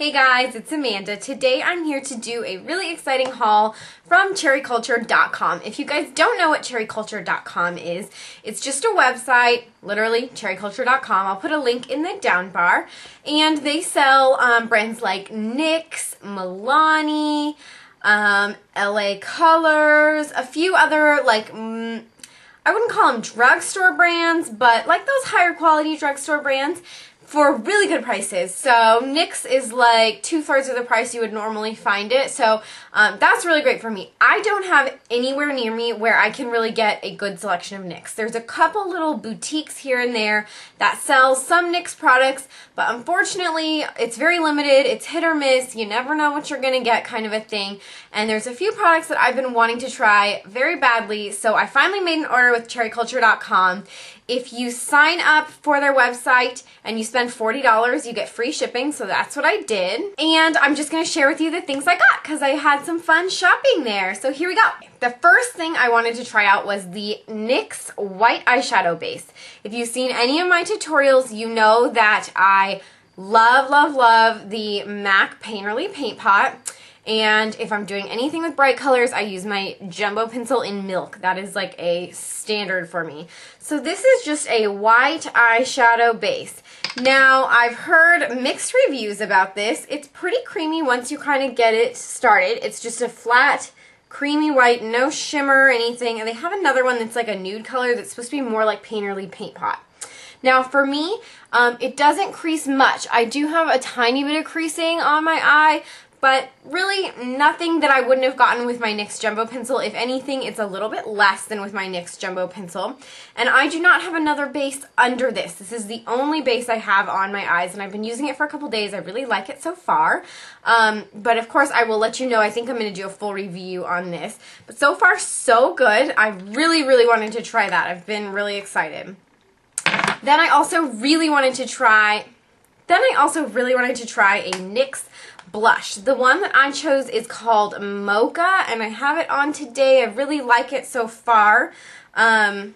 Hey guys, it's Amanda. Today I'm here to do a really exciting haul from cherryculture.com. If you guys don't know what cherryculture.com is, it's just a website, literally cherryculture.com. I'll put a link in the down bar. And they sell brands like NYX, Milani, LA Colors, a few other I wouldn't call them drugstore brands, but like those higher quality drugstore brands for really good prices. So NYX is like 2/3 of the price you would normally find it. So that's really great for me. I don't have anywhere near me where I can really get a good selection of NYX. There's a couple little boutiques here and there that sell some NYX products, but unfortunately it's very limited. It's hit or miss. You never know what you're gonna get, kind of a thing. And there's a few products that I've been wanting to try very badly, so I finally made an order with cherryculture.com. If you sign up for their website and you spend $40, you get free shipping, so that's what I did. And I'm just going to share with you the things I got because I had some fun shopping there. So here we go. The first thing I wanted to try out was the NYX white eyeshadow base. If you've seen any of my tutorials, you know that I love the MAC Painterly Paint Pot. And if I'm doing anything with bright colors, I use my jumbo pencil in milk. That is like a standard for me. So this is just a white eyeshadow base. Now, I've heard mixed reviews about this. It's pretty creamy once you kind of get it started. It's just a flat, creamy white, no shimmer or anything. And they have another one that's like a nude color that's supposed to be more like Painterly Paint Pot. Now for me, it doesn't crease much. I do have a tiny bit of creasing on my eye, but really nothing that I wouldn't have gotten with my NYX Jumbo Pencil. If anything, it's a little bit less than with my NYX Jumbo Pencil. And I do not have another base under this. This is the only base I have on my eyes, and I've been using it for a couple days. I really like it so far. But of course, I will let you know. I think I'm going to do a full review on this. But so far, so good. I really wanted to try that. I've been really excited. Then I also really wanted to try a NYX blush. The one that I chose is called Mocha, and I have it on today. I really like it so far. You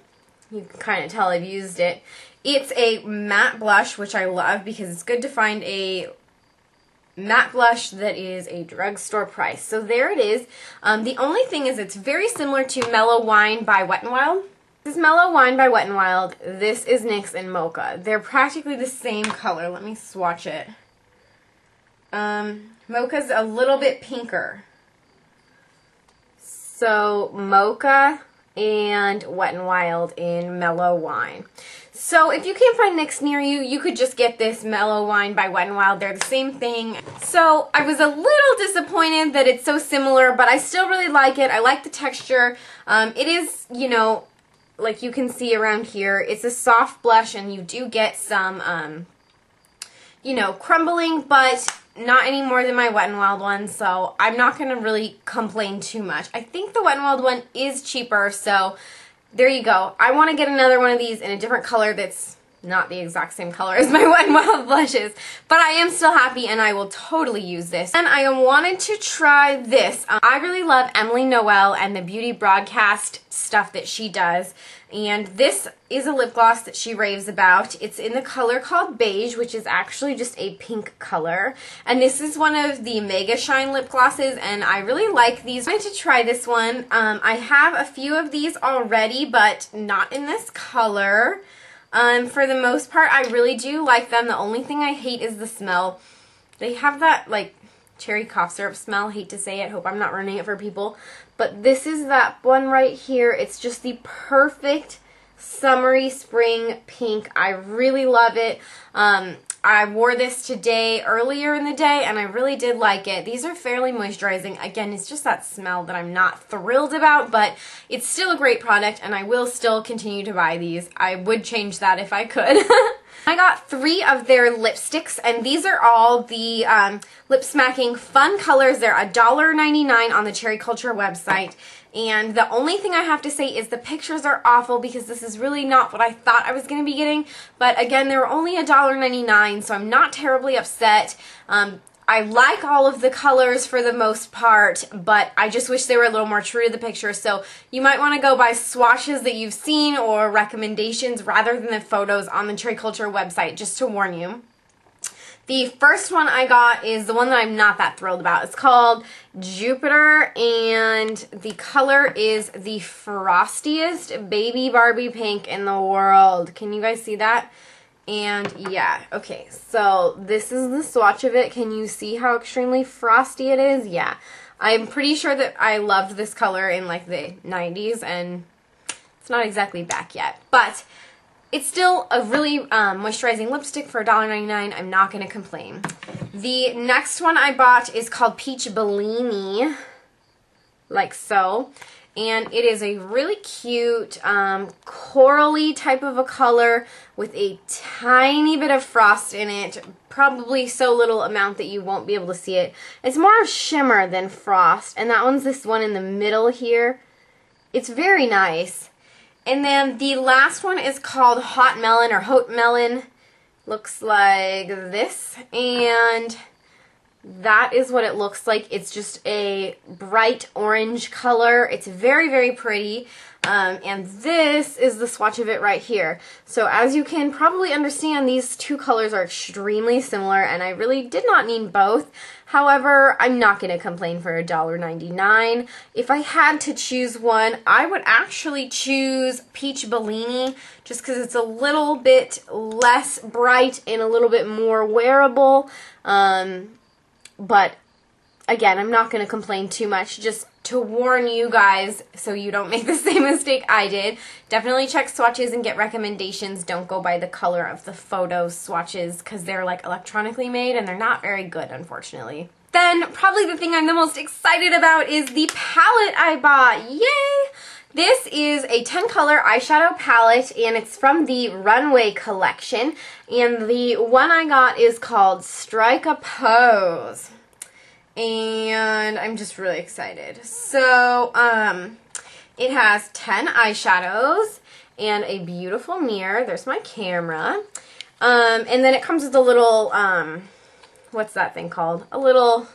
can kind of tell I've used it. It's a matte blush, which I love because it's good to find a matte blush that is a drugstore price. So there it is. The only thing is it's very similar to Mellow Wine by Wet n Wild. This is Mellow Wine by Wet n Wild. This is NYX and Mocha. They're practically the same color. Let me swatch it. Mocha's a little bit pinker. So Mocha and Wet n Wild in Mellow Wine. So if you can't find NYX near you, you could just get this Mellow Wine by Wet n Wild. They're the same thing. So I was a little disappointed that it's so similar, but I still really like it. I like the texture. It is, you know, like you can see around here, it's a soft blush and you do get some, you know, crumbling, but not any more than my Wet n Wild one, so I'm not going to really complain too much. I think the Wet n Wild one is cheaper, so there you go. I want to get another one of these in a different color that's not the exact same color as my Wet n Wild blushes, but I am still happy and I will totally use this. And I wanted to try this. I really love Emily Noel and the beauty broadcast stuff that she does, and this is a lip gloss that she raves about. It's in the color called Beige, which is actually just a pink color, and this is one of the Mega Shine lip glosses, and I really like these. I wanted to try this one. I have a few of these already, but not in this color. For the most part, I really do like them. The only thing I hate is the smell. They have that, like, cherry cough syrup smell. Hate to say it. Hope I'm not ruining it for people. But this is that one right here. It's just the perfect summery spring pink. I really love it. I wore this today earlier in the day and I really did like it. These are fairly moisturizing. Again, it's just that smell that I'm not thrilled about, but it's still a great product and I will still continue to buy these. I would change that if I could. I got 3 of their lipsticks, and these are all the lip smacking fun colors. They're $1.99 on the Cherry Culture website. And the only thing I have to say is the pictures are awful because this is really not what I thought I was going to be getting. But again, they were only $1.99, so I'm not terribly upset. I like all of the colors for the most part, but I just wish they were a little more true to the picture. So you might want to go by swatches that you've seen or recommendations rather than the photos on the Cherry Culture website, just to warn you. The first one I got is the one that I'm not that thrilled about. It's called Jupiter, and the color is the frostiest baby Barbie pink in the world. Can you guys see that? And yeah, okay, so this is the swatch of it. Can you see how extremely frosty it is? Yeah, I'm pretty sure that I loved this color in like the 90s, and it's not exactly back yet, but it's still a really moisturizing lipstick for $1.99. I'm not going to complain. The next one I bought is called Peach Bellini, like so. And it is a really cute corally type of a color with a tiny bit of frost in it. Probably so little amount that you won't be able to see it. It's more shimmer than frost. And that one's this one in the middle here. It's very nice. And then the last one is called Hot Melon or Haute Melon. Looks like this. And that is what it looks like. It's just a bright orange color. It's very, very pretty. And this is the swatch of it right here. So as you can probably understand, these two colors are extremely similar, and I really did not need both. However, I'm not going to complain for $1.99. If I had to choose one, I would actually choose Peach Bellini, just because it's a little bit less bright and a little bit more wearable. But again, I'm not going to complain too much, just to warn you guys so you don't make the same mistake I did. Definitely check swatches and get recommendations. Don't go by the color of the photo swatches because they're like electronically made and they're not very good, unfortunately. Then probably the thing I'm the most excited about is the palette I bought. Yay! This is a 10 color eyeshadow palette, and it's from the Runway collection. And the one I got is called Strike a Pose. And I'm just really excited. So, it has 10 eyeshadows and a beautiful mirror. There's my camera. And then it comes with a little, what's that thing called? A little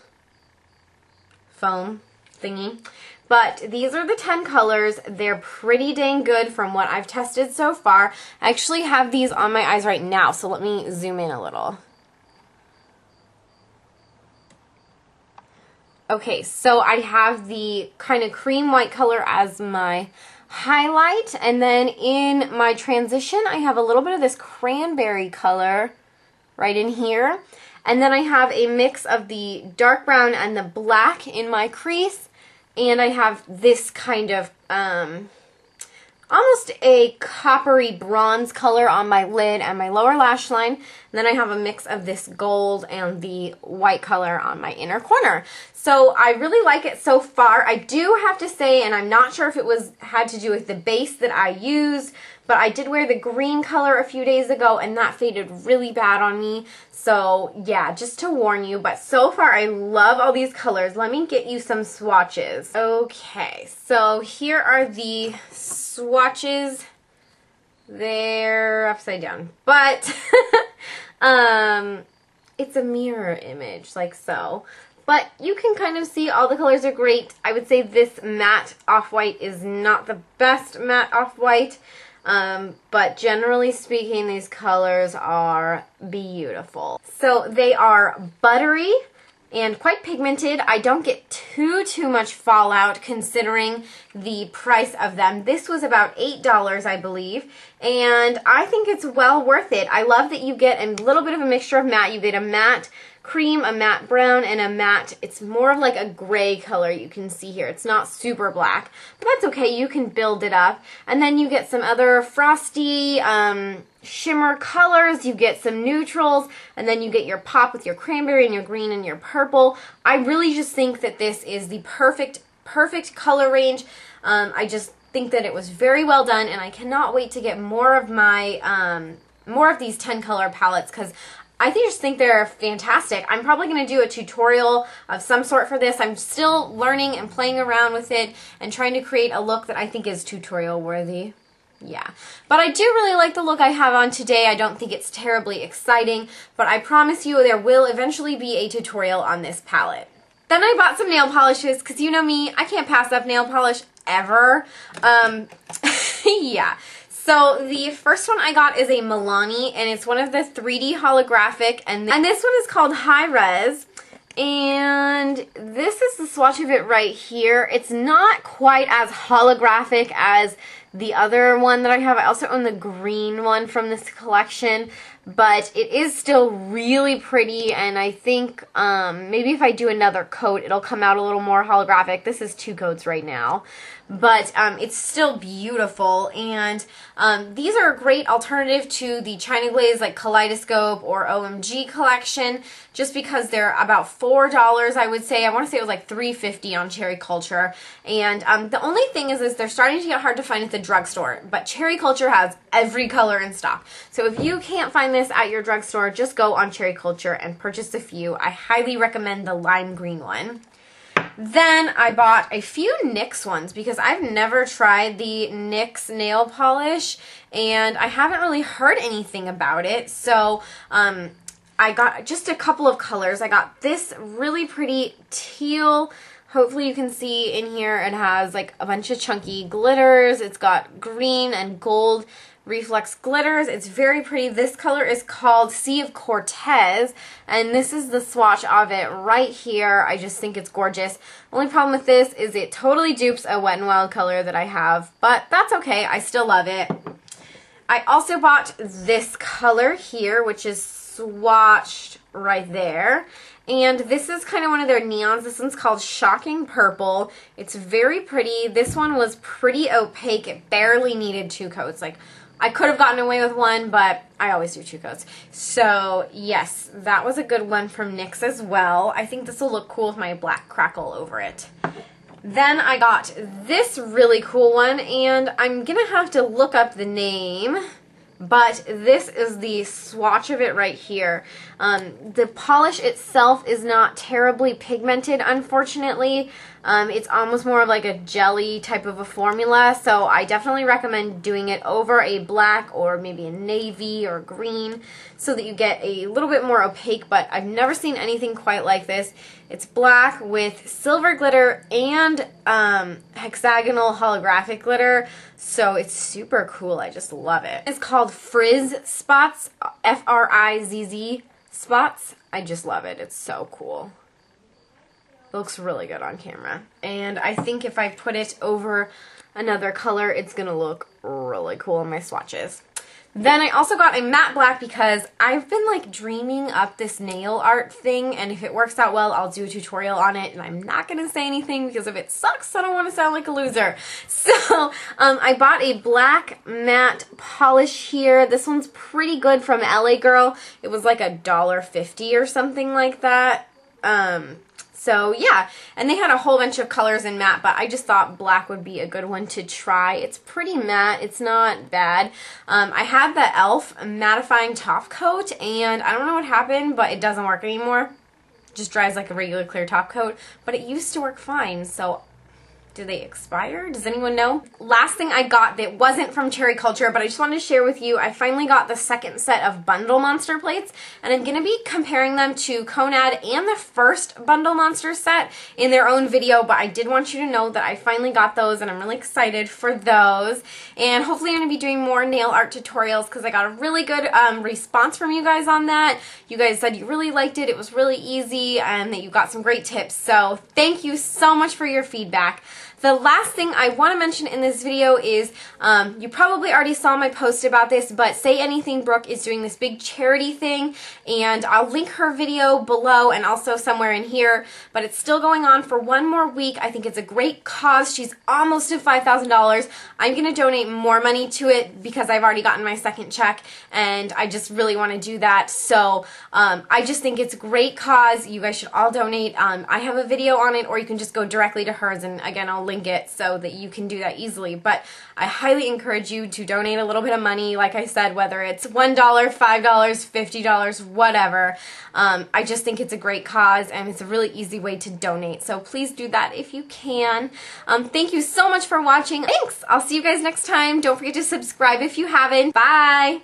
foam thingy. But these are the 10 colors. They're pretty dang good from what I've tested so far. I actually have these on my eyes right now, so let me zoom in a little. Okay, so I have the kind of cream white color as my highlight, and then in my transition I have a little bit of this cranberry color right in here, and then I have a mix of the dark brown and the black in my crease, and I have this kind of almost a coppery bronze color on my lid and my lower lash line. And then I have a mix of this gold and the white color on my inner corner. So I really like it so far. I do have to say, and I'm not sure if it had to do with the base that I used, but I did wear the green color a few days ago and that faded really bad on me. So yeah, just to warn you, but so far I love all these colors. Let me get you some swatches. Okay, so here are the swatches. They're upside down, but it's a mirror image like so. But you can kind of see all the colors are great. I would say this matte off-white is not the best matte off-white. But generally speaking, these colors are beautiful. So they are buttery and quite pigmented. I don't get too much fallout considering the price of them. This was about $8, I believe, and I think it's well worth it. I love that you get a little bit of a mixture of matte. You get a matte cream, a matte brown, and a matte, it's more of like a gray color you can see here. It's not super black, but that's okay. You can build it up. And then you get some other frosty shimmer colors. You get some neutrals, and then you get your pop with your cranberry and your green and your purple. I really just think that this is the perfect color range. I just think that it was very well done, and I cannot wait to get more of my more of these 10 color palettes because I just think they're fantastic. I'm probably going to do a tutorial of some sort for this. I'm still learning and playing around with it and trying to create a look that I think is tutorial worthy. Yeah, but I do really like the look I have on today. I don't think it's terribly exciting, but I promise you there will eventually be a tutorial on this palette. Then I bought some nail polishes because you know me, I can't pass up nail polish ever. Yeah. So the first one I got is a Milani, and it's one of the 3D holographic, and this one is called High Res. And this is the swatch of it right here. It's not quite as holographic as the other one that I have. I also own the green one from this collection, but it is still really pretty, and I think maybe if I do another coat, it'll come out a little more holographic. This is 2 coats right now, but it's still beautiful, and these are a great alternative to the China Glaze like Kaleidoscope or OMG collection, just because they're about $4, I would say. I want to say it was like $3.50 on Cherry Culture, and the only thing is they're starting to get hard to find at the drugstore, but Cherry Culture has every color in stock. So if you can't find this at your drugstore, just go on Cherry Culture and purchase a few. I highly recommend the lime green one. Then I bought a few NYX ones because I've never tried the NYX nail polish, and I haven't really heard anything about it. So I got just a couple of colors. I got this really pretty teal. Hopefully you can see in here it has like a bunch of chunky glitters. It's got green and gold reflex glitters. It's very pretty. This color is called Sea of Cortez, and this is the swatch of it right here. I just think it's gorgeous. Only problem with this is it totally dupes a Wet n Wild color that I have, but that's okay. I still love it. I also bought this color here, which is swatched right there. And this is kind of one of their neons. This one's called Shocking Purple. It's very pretty. This one was pretty opaque. It barely needed 2 coats. Like, I could have gotten away with 1, but I always do 2 coats. So, yes, that was a good one from NYX as well. I think this will look cool with my black crackle over it. Then I got this really cool one, and I'm going to have to look up the name, but this is the swatch of it right here. The polish itself is not terribly pigmented, unfortunately. It's almost more of like a jelly type of a formula, so I definitely recommend doing it over a black or maybe a navy or green so that you get a little bit more opaque, but I've never seen anything quite like this. It's black with silver glitter and hexagonal holographic glitter, so it's super cool. I just love it. It's called Frizz Spots, F-R-I-Z-Z Spots. I just love it. It's so cool. It looks really good on camera. And I think if I put it over another color, it's going to look really cool in my swatches. Then I also got a matte black because I've been like dreaming up this nail art thing, and if it works out well, I'll do a tutorial on it, and I'm not going to say anything because if it sucks, I don't want to sound like a loser. So I bought a black matte polish here. This one's pretty good from LA Girl. It was like $1.50 or something like that. So yeah, and they had a whole bunch of colors in matte, but I just thought black would be a good one to try. It's pretty matte. It's not bad. I had the e.l.f. mattifying top coat, and I don't know what happened, but it doesn't work anymore. It just dries like a regular clear top coat, but it used to work fine, so do they expire? Does anyone know? Last thing I got that wasn't from Cherry Culture, but I just wanted to share with you, I finally got the second set of Bundle Monster plates, and I'm going to be comparing them to Conad and the first Bundle Monster set in their own video, but I did want you to know that I finally got those, and I'm really excited for those. And hopefully I'm going to be doing more nail art tutorials because I got a really good response from you guys on that. You guys said you really liked it, it was really easy, and that you got some great tips. So thank you so much for your feedback. The last thing I want to mention in this video is, you probably already saw my post about this, but Say Anything Brooke is doing this big charity thing, and I'll link her video below and also somewhere in here, but it's still going on for 1 more week. I think it's a great cause. She's almost at $5,000. I'm going to donate more money to it because I've already gotten my second check, and I just really want to do that. So I just think it's a great cause. You guys should all donate. I have a video on it, or you can just go directly to hers, and again, I'll link it so that you can do that easily. But I highly encourage you to donate a little bit of money, like I said, whether it's $1, $5, $50, whatever. I just think it's a great cause, and it's a really easy way to donate. So please do that if you can. Thank you so much for watching. Thanks! I'll see you guys next time. Don't forget to subscribe if you haven't. Bye!